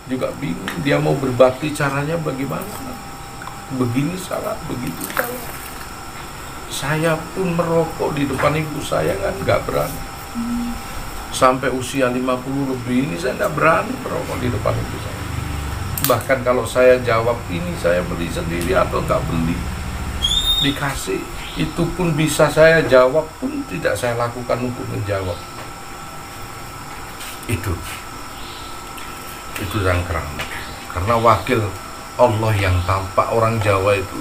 juga bingung dia mau berbakti caranya bagaimana. Begini salah, begitu salah. Saya pun merokok di depan ibu saya kan nggak berani. Sampai usia 50 lebih ini saya nggak berani merokok di depan ibu saya. Bahkan kalau saya jawab ini saya beli sendiri atau nggak beli, dikasih, itu pun bisa saya jawab pun tidak saya lakukan untuk menjawab. Itu yang keramat. Karena wakil Allah yang tampak, orang Jawa itu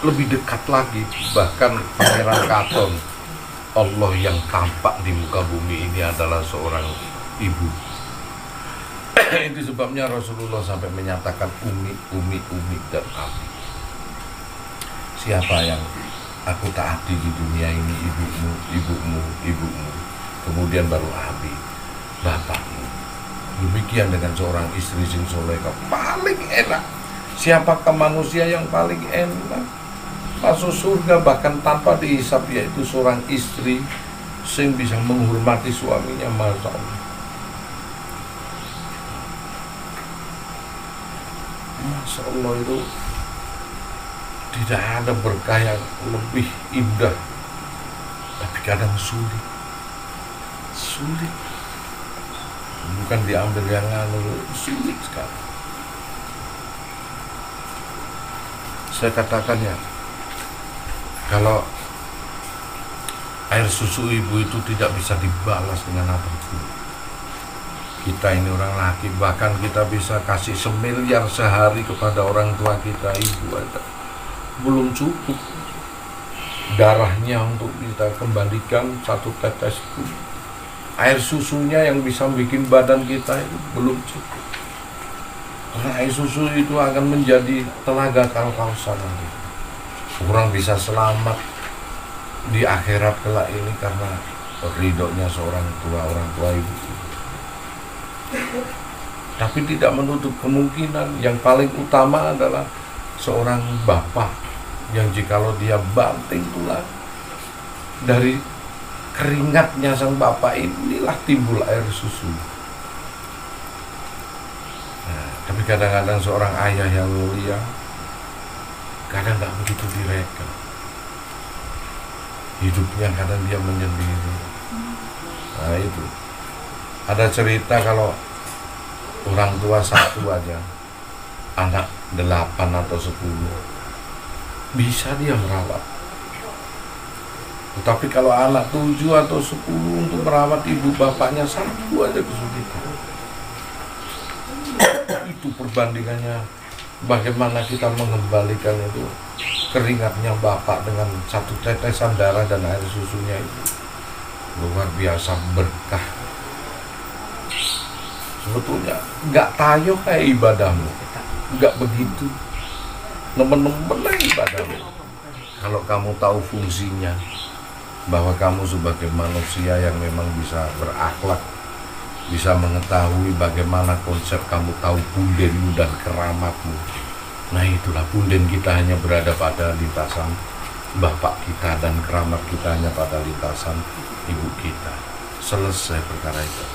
lebih dekat lagi. Bahkan Pangeran Katon, Allah yang tampak di muka bumi ini adalah seorang ibu. Itu sebabnya Rasulullah sampai menyatakan umi dan abi. Siapa yang aku taati di dunia ini? Ibumu, kemudian baru abi, bapakmu. Demikian dengan seorang istri sing solehah, paling enak. Siapakah manusia yang paling enak masuk surga bahkan tanpa dihisap, yaitu seorang istri sing bisa menghormati suaminya. Masya Allah. Masya Allah, itu tidak ada berkah yang lebih indah, tapi kadang sulit, bukan diambil yang sulit sekali. Saya katakan ya, kalau air susu ibu itu tidak bisa dibalas dengan apapun. Kita ini orang laki, bahkan kita bisa kasih 1 miliar sehari kepada orang tua kita, ibu ada belum cukup darahnya untuk kita kembalikan 1 tetes pun. Air susunya yang bisa bikin badan kita itu belum cukup. Karena air susu itu akan menjadi telaga kal-kausan nanti. Orang bisa selamat di akhirat kelak ini karena ridhonya seorang tua, orang tua ibu. Tapi tidak menutup kemungkinan yang paling utama adalah seorang bapak yang jikalau dia banting tulang, dari keringatnya sang bapak inilah timbul air susu. Nah, tapi kadang-kadang seorang ayah yang mulia kadang nggak begitu direka. Hidupnya kadang dia menyendiri. Nah itu. Ada cerita kalau orang tua 1 aja, anak 8 atau 10, bisa dia merawat. Tetapi kalau anak 7 atau 10 untuk merawat ibu bapaknya 1 aja kesulitan. Itu perbandingannya bagaimana kita mengembalikan itu keringatnya bapak dengan 1 tetesan darah dan air susunya itu. Luar biasa berkah. Sebetulnya nggak tayo kayak ibadahmu, nggak begitu nemen-nemen ibadahmu. Kalau kamu tahu fungsinya, bahwa kamu sebagai manusia yang memang bisa berakhlak, bisa mengetahui bagaimana konsep, kamu tahu pundenmu dan keramatmu. Nah itulah punden kita hanya berada pada lintasan bapak kita dan keramat kita hanya pada lintasan ibu kita. Selesai perkara itu.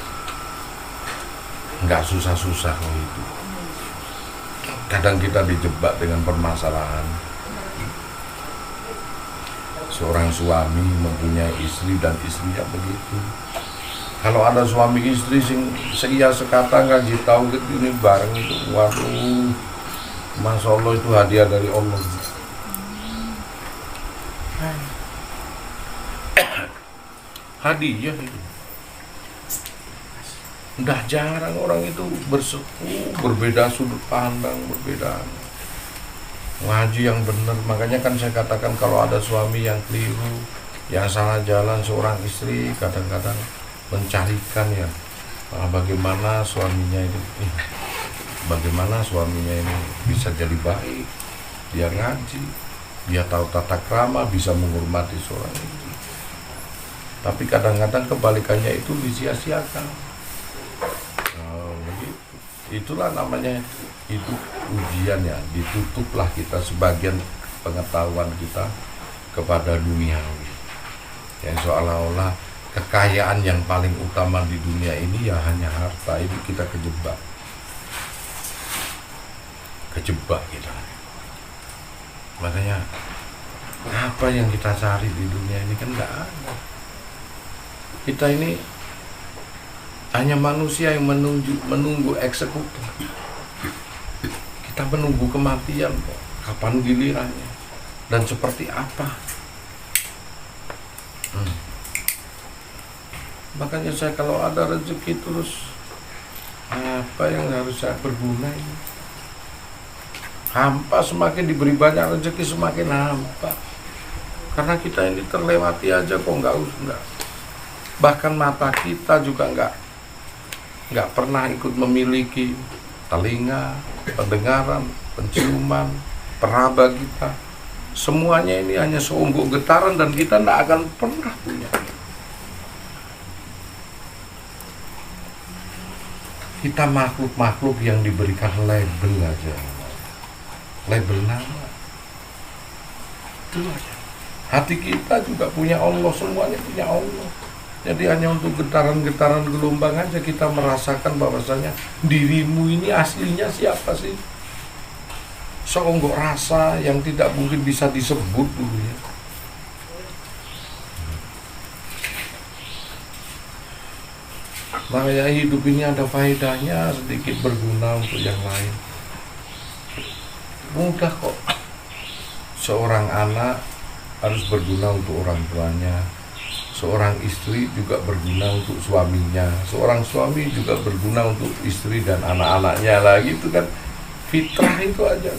Nggak susah-susah kalau itu. Kadang kita dijebak dengan permasalahan. Seorang suami mempunyai istri dan istrinya begitu. Kalau ada suami istri sing seia sekata ngaji tauhid ini bareng itu, waduh, Masya Allah, itu hadiah dari Allah. Hadiah itu. Udah jarang orang itu bersepuh, berbeda sudut pandang, berbeda ngaji yang benar. Makanya kan saya katakan kalau ada suami yang keliru, yang salah jalan, seorang istri kadang-kadang mencarikan ya bagaimana suaminya ini bisa jadi baik, dia ngaji, dia tahu tata krama, bisa menghormati seorang istri. Tapi kadang-kadang kebalikannya itu disia-siakan. Itulah namanya itu ujian ya, ditutuplah kita sebagian pengetahuan kita kepada duniawi, yang seolah-olah kekayaan yang paling utama di dunia ini ya hanya harta. Ini kita kejebak kita. Makanya apa yang kita cari di dunia ini kan nggak ada. Kita ini hanya manusia yang menunggu eksekutor. Kita menunggu kematian, kapan gilirannya dan seperti apa. Makanya saya kalau ada rezeki terus, apa yang harus saya berguna ini? Hampa, semakin diberi banyak rezeki semakin hampa. Karena kita ini terlewati aja kok enggak. Bahkan mata kita juga enggak pernah ikut memiliki telinga, pendengaran, penciuman, peraba kita. Semuanya ini hanya seonggok getaran dan kita enggak akan pernah punya. Kita makhluk-makhluk yang diberikan label aja. Label nama. Itu aja. Hati kita juga punya Allah, semuanya punya Allah. Jadi hanya untuk getaran-getaran gelombang aja kita merasakan bahwasanya dirimu ini aslinya siapa sih? Seonggok rasa yang tidak mungkin bisa disebut dulu ya. Makanya hidup ini ada faedahnya, sedikit berguna untuk yang lain. Mudah kok. Seorang anak harus berguna untuk orang tuanya. Seorang istri juga berguna untuk suaminya. Seorang suami juga berguna untuk istri dan anak-anaknya lah gitu kan. Fitrah itu aja.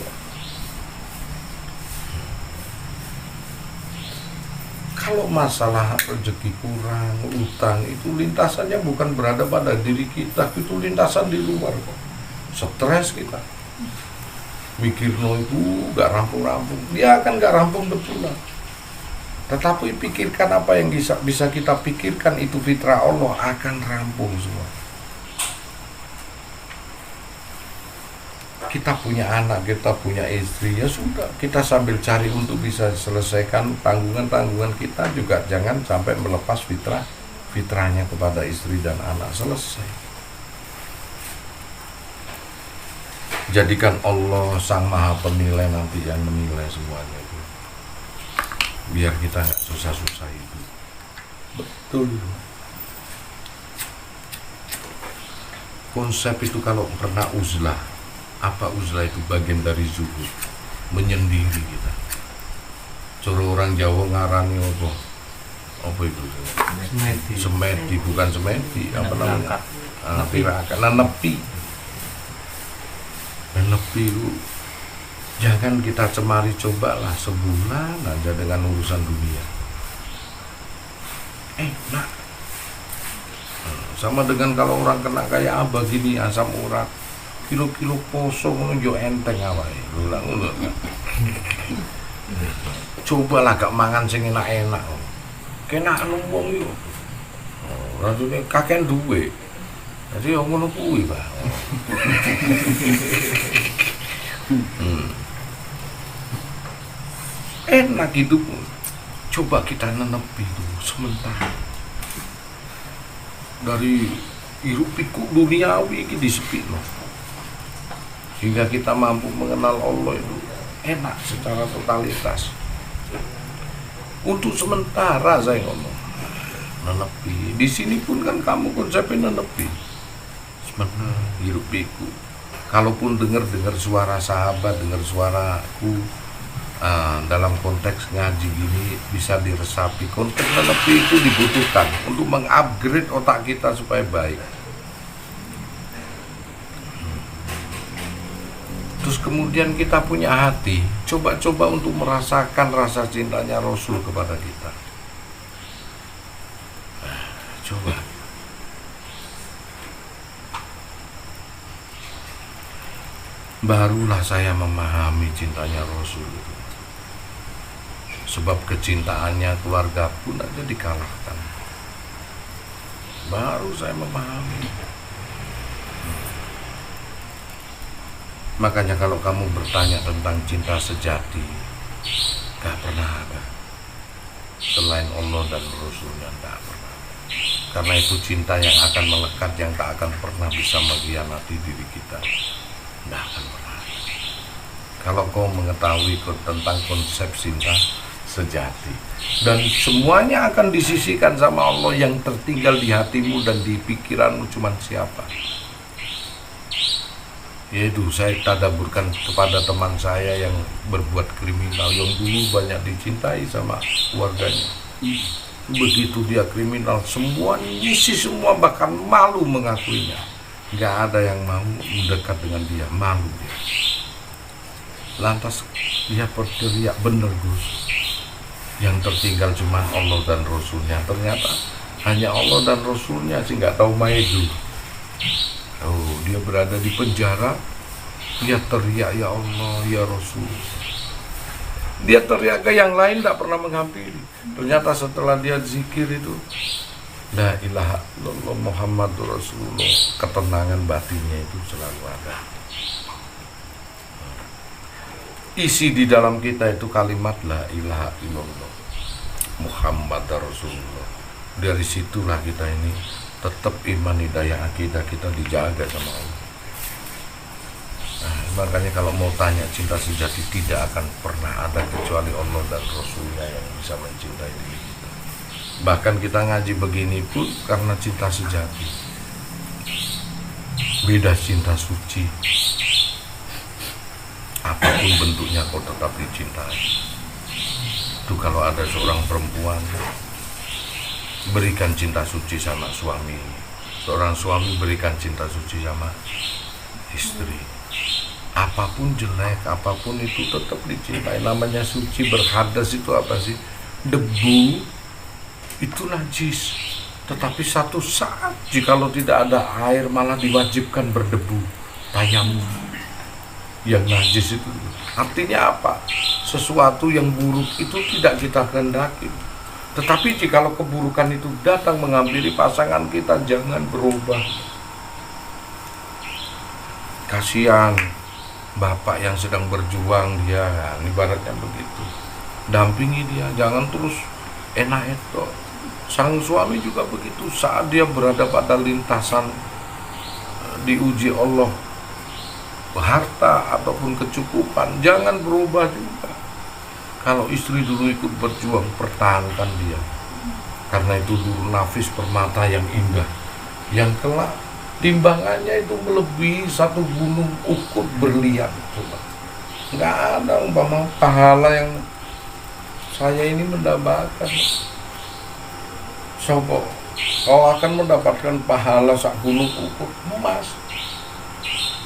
Kalau masalah rezeki kurang, utang, itu lintasannya bukan berada pada diri kita, itu lintasan di luar kok. Stres kita. Mikir itu gak rampung-rampung. Dia akan gak rampung betul lah. Tetapi pikirkan apa yang bisa kita pikirkan, itu fitrah Allah akan rampung semua. Kita punya anak, kita punya istri, ya sudah, kita sambil cari untuk bisa selesaikan tanggungan-tanggungan kita juga jangan sampai melepas fitrahnya kepada istri dan anak. Selesai. Jadikan Allah Sang Maha Penilai nanti yang menilai semuanya itu. Biar kita nggak susah-susah itu. Betul. Konsep itu kalau pernah uzlah. Apa uzlah itu? Bagian dari zuhud, menyendiri kita. Coro orang Jawa ngarani apa itu? Semedi, bukan semedi, apa namanya? Tirakat, nepi itu. Jangan kita cemari, cobalah sebulan aja dengan urusan dunia. Nah, sama dengan kalau orang kena kayak abah gini, asam urat. Kilo-kilo poso menunjuk enteng awake. Ulang-ulang. Cobalah gak mangan sing enak-enak. Kenak wong yo. Rasane kakek duwe. Jadi ngono kuwi, Pak. Enak hidup. Coba kita nenepi dulu sementara. Dari hiruk pikuk duniawi iki disepikno. Sehingga kita mampu mengenal Allah itu enak secara totalitas. Untuk sementara saya ngomong nenepi. Di sini pun kan kamu konsepnya nenepi. Sebenarnya hirup pikuk. Kalaupun dengar suara sahabat, dengar suaraku, dalam konteks ngaji gini bisa diresapi. Konteks nenepi itu dibutuhkan untuk mengupgrade otak kita supaya baik. Terus kemudian kita punya hati, coba-coba untuk merasakan rasa cintanya Rasul kepada kita. Coba. Barulah saya memahami cintanya Rasul itu. Sebab kecintaannya keluarga pun aja dikalahkan. Baru saya memahami. Makanya kalau kamu bertanya tentang cinta sejati, gak pernah ada. Selain Allah dan Rasulnya gak pernah ada. Karena itu cinta yang akan melekat, yang tak akan pernah bisa mengkhianati diri kita. Tidak akan pernah. Kalau kau mengetahui tentang konsep cinta sejati, dan semuanya akan disisihkan sama Allah, yang tertinggal di hatimu dan di pikiranmu cuma siapa? Yaitu saya tadaburkan kepada teman saya yang berbuat kriminal, yang dulu banyak dicintai sama keluarganya. Begitu dia kriminal, semua ngisi semua, bahkan malu mengakuinya. Gak ada yang mau mendekat dengan dia, malu dia. Lantas dia berteriak, bener Gus, yang tertinggal cuma Allah dan Rasulnya. Ternyata hanya Allah dan Rasulnya sih, gak tahu maju. Oh, dia berada di penjara, dia teriak, ya Allah, ya Rasul. Dia teriak ke yang lain, tak pernah menghampiri. Ternyata setelah dia zikir itu, la ilaha illallah Muhammadur Rasulullah, ketenangan batinnya itu selalu ada. Isi di dalam kita itu kalimat la ilaha illallah Muhammadur Rasulullah. Dari situlah kita ini tetap iman, hidayah, akidah kita dijaga sama Allah. Nah, makanya kalau mau tanya cinta sejati, tidak akan pernah ada kecuali Allah dan Rasulnya yang bisa mencintai diri kita. Bahkan kita ngaji begini pun karena cinta sejati. Beda cinta suci. Apapun bentuknya kau tetap dicintai. Itu kalau ada seorang perempuan berikan cinta suci sama suami, seorang suami berikan cinta suci sama istri. Apapun jelek, apapun itu tetap dicintai. Namanya suci, berhadas itu apa sih? Debu itu najis. Tetapi satu saat jikalau tidak ada air, malah diwajibkan berdebu, tayamum. Yang najis itu artinya apa? Sesuatu yang buruk itu tidak kita kehendaki. Tetapi jikalau keburukan itu datang menghampiri pasangan kita, jangan berubah. Kasihan bapak yang sedang berjuang, dia ibaratnya begitu. Dampingi dia, jangan terus enak itu. Sang suami juga begitu, saat dia berada pada lintasan diuji Allah, harta ataupun kecukupan, jangan berubah juga. Kalau istri dulu ikut berjuang, pertahankan dia. Karena itu dulu nafis permata yang indah, yang kelak timbangannya itu melebihi satu gunung Uhud berlian. Nggak ada umpama pahala yang saya ini mendapatkan. Sopo, kau akan mendapatkan pahala sak gunung Uhud emas.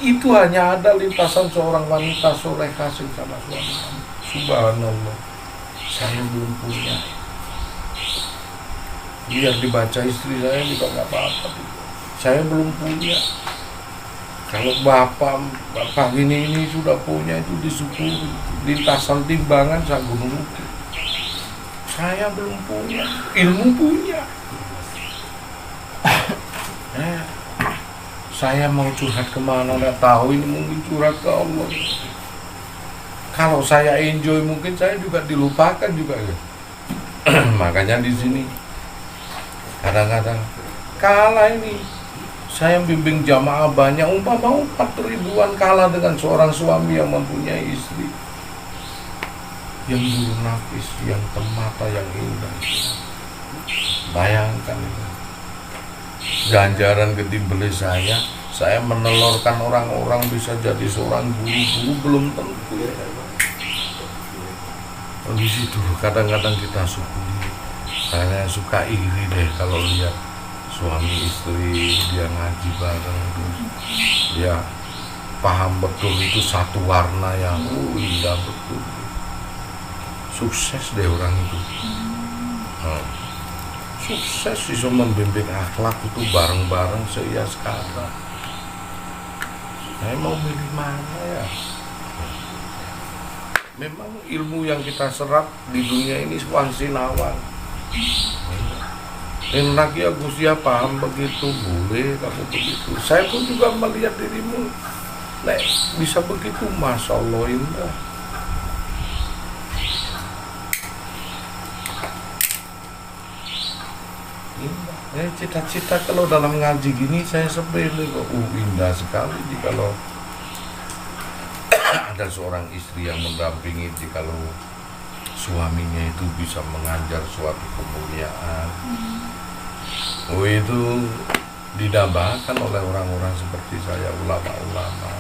Itu hanya ada lintasan seorang wanita soleh kasih sama suami. Subhanallah, saya belum punya. Biar dibaca istri saya juga nggak apa-apa. Saya belum punya. Kalau bapak ini sudah punya, itu disyukuri. Lintasan timbangan sak gunung Uhud. Saya belum punya, ilmu punya. Saya mau curhat kemana, nggak tahu. Ini mungkin curhat ke Allah. Kalau saya enjoy, mungkin saya juga dilupakan juga ya. Makanya di sini kadang-kadang kalah ini. Saya bimbing jamaah banyak, umpama 4 ribuan kalah dengan seorang suami yang mempunyai istri yang bulu nafis, yang temata, yang indah. Bayangkan itu. Ganjaran ketimbeli saya menelurkan orang-orang bisa jadi seorang guru-guru, belum tentu ya. Di situ kadang-kadang kita syukuri. Saya suka iri deh kalau lihat suami istri dia ngaji bareng, dia paham betul itu satu warna yang indah betul. Sukses deh orang itu. Sukses bisa membimbing akhlak itu bareng-bareng seiya sekarang. Saya mau milih mana ya? Memang ilmu yang kita serap di dunia ini swangsinawang. Enak ya Gus ya, paham begitu, boleh kamu begitu. Saya pun juga melihat dirimu, Nek, bisa begitu, Masya Allah indah. Cita-cita kalau dalam ngaji gini saya sepele kok. Indah sekali kalau ada seorang istri yang mendampingi, kalau suaminya itu bisa mengajar suatu kemuliaan. Itu didambakan oleh orang-orang seperti saya, ulama-ulama.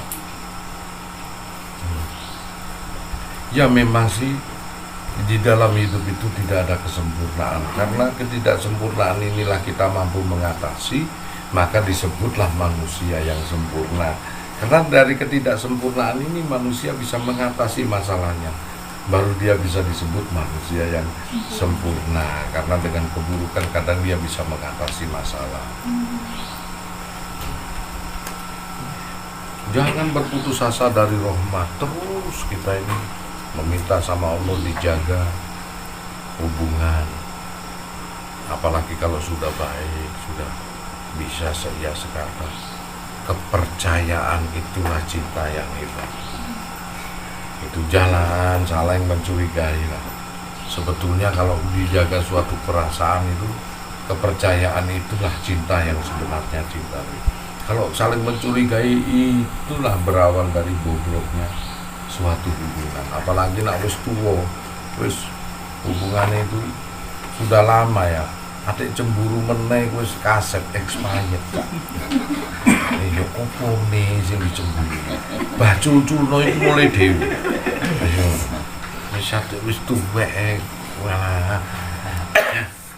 Ya memang sih di dalam hidup itu tidak ada kesempurnaan. Karena ketidaksempurnaan inilah kita mampu mengatasi, maka disebutlah manusia yang sempurna. Karena dari ketidaksempurnaan ini manusia bisa mengatasi masalahnya, baru dia bisa disebut manusia yang sempurna. Karena dengan keburukan kadang dia bisa mengatasi masalah. Jangan berputus asa dari rahmat. Terus kita ini meminta sama Allah dijaga hubungan, apalagi kalau sudah baik, sudah bisa seia sekata. Kepercayaan itulah cinta yang hebat. Itu jalan saling mencurigai lah. Sebetulnya kalau dijaga suatu perasaan itu, kepercayaan itulah cinta yang sebenarnya cinta. Kalau saling mencurigai itulah berawal dari bobroknya suatu hubungan. Apalagi nak wis tuwa, wis hubungannya itu sudah lama ya, atik cemburu meneh wis kaset expired. Ya opo nih sing dicemburu, bah culculno iku mulai dhewe. Wis atik wis tuwek, wah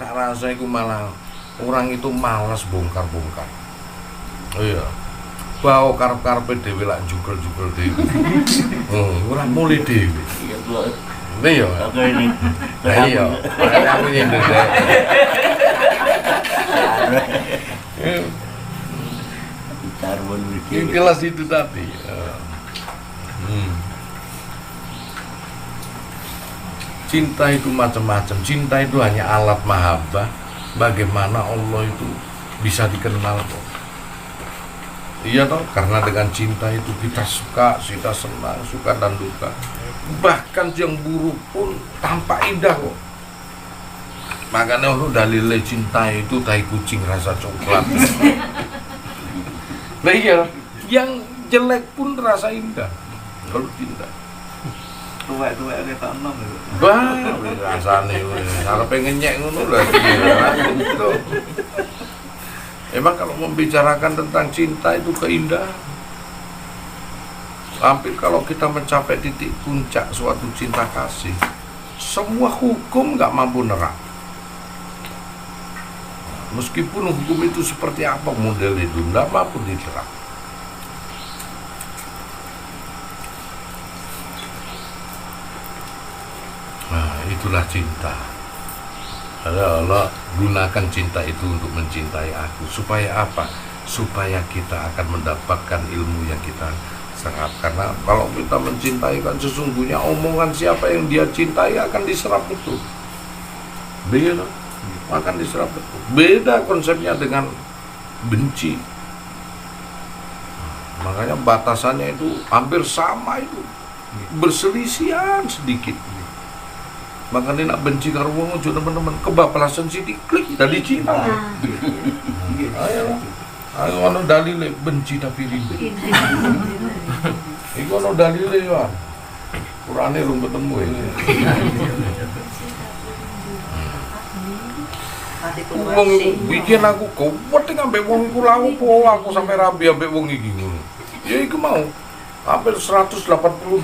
tak rasa iku malah orang itu malas bongkar-bongkar. Iya, bawa karep-karepe dhewe lak jugel-jugel dhewe. Ora mulai dhewe. Iya. Oke ini. Iya. Aku nyender. Yang jelas itu tadi. Cinta itu macam-macam. Cinta itu hanya alat mahabbah. Bagaimana Allah itu bisa dikenal kok. Iya toh, karena dengan cinta itu kita suka, kita senang, suka dan duka. Bahkan yang buruk pun tampak indah kok. Makanya dalile cinta itu tai kucing rasa coklat. Nah iya, yang jelek pun terasa indah kalau cinta. Tuwek-tuwek ada tak enam itu. Bah, rasane kalau pengen nyek ngono lah gitu. Emang kalau membicarakan tentang cinta itu keindahan. Hampir kalau kita mencapai titik puncak suatu cinta kasih, semua hukum nggak mampu nerak. Meskipun hukum itu seperti apa model itu, nggak mampu diterap. Nah, itulah cinta. Allah gunakan cinta itu untuk mencintai aku. Supaya apa? Supaya kita akan mendapatkan ilmu yang kita serap. Karena kalau kita mencintai kan sesungguhnya omongan siapa yang dia cintai akan diserap betul. Beda, akan diserap betul. Beda konsepnya dengan benci. Makanya batasannya itu hampir sama itu. Berselisihan sedikit. Makanya nak benci karo wong ojo teman-teman kebablasan sithik klik tadi cinta. Ayo. Ayo ono dalile benci tapi rindu. Iku ono dalile yo. Qur'ane rung ketemu ya. Wong bikin aku kuwet ambek wong iku lha opo aku sampai rabi ambek wong iki ngono. Ya iku mau hampir 180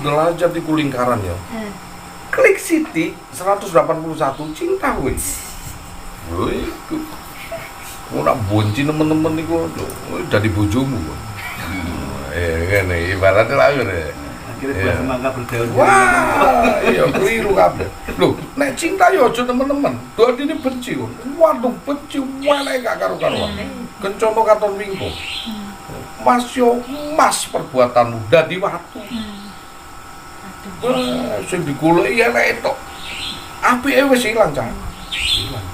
derajat iku lingkaran ya. Klik Siti 181 cinta wis. Woi, ora bonci temen-temen niku dadi bojomu. Ngene ibaratnya lah ngene. Akhirnya semangka berdaun. Wah, iya keliru kabeh. Lho, nek cinta yo aja temen-temen. Dadine benci kok. Waduh, benci welek gak karo-karuan. Kencono katon wingko. Mas yo mas perbuatanmu dadi watu. Wah, sing digoleki elek tok. Apike wis ilang, Cak. Ilang.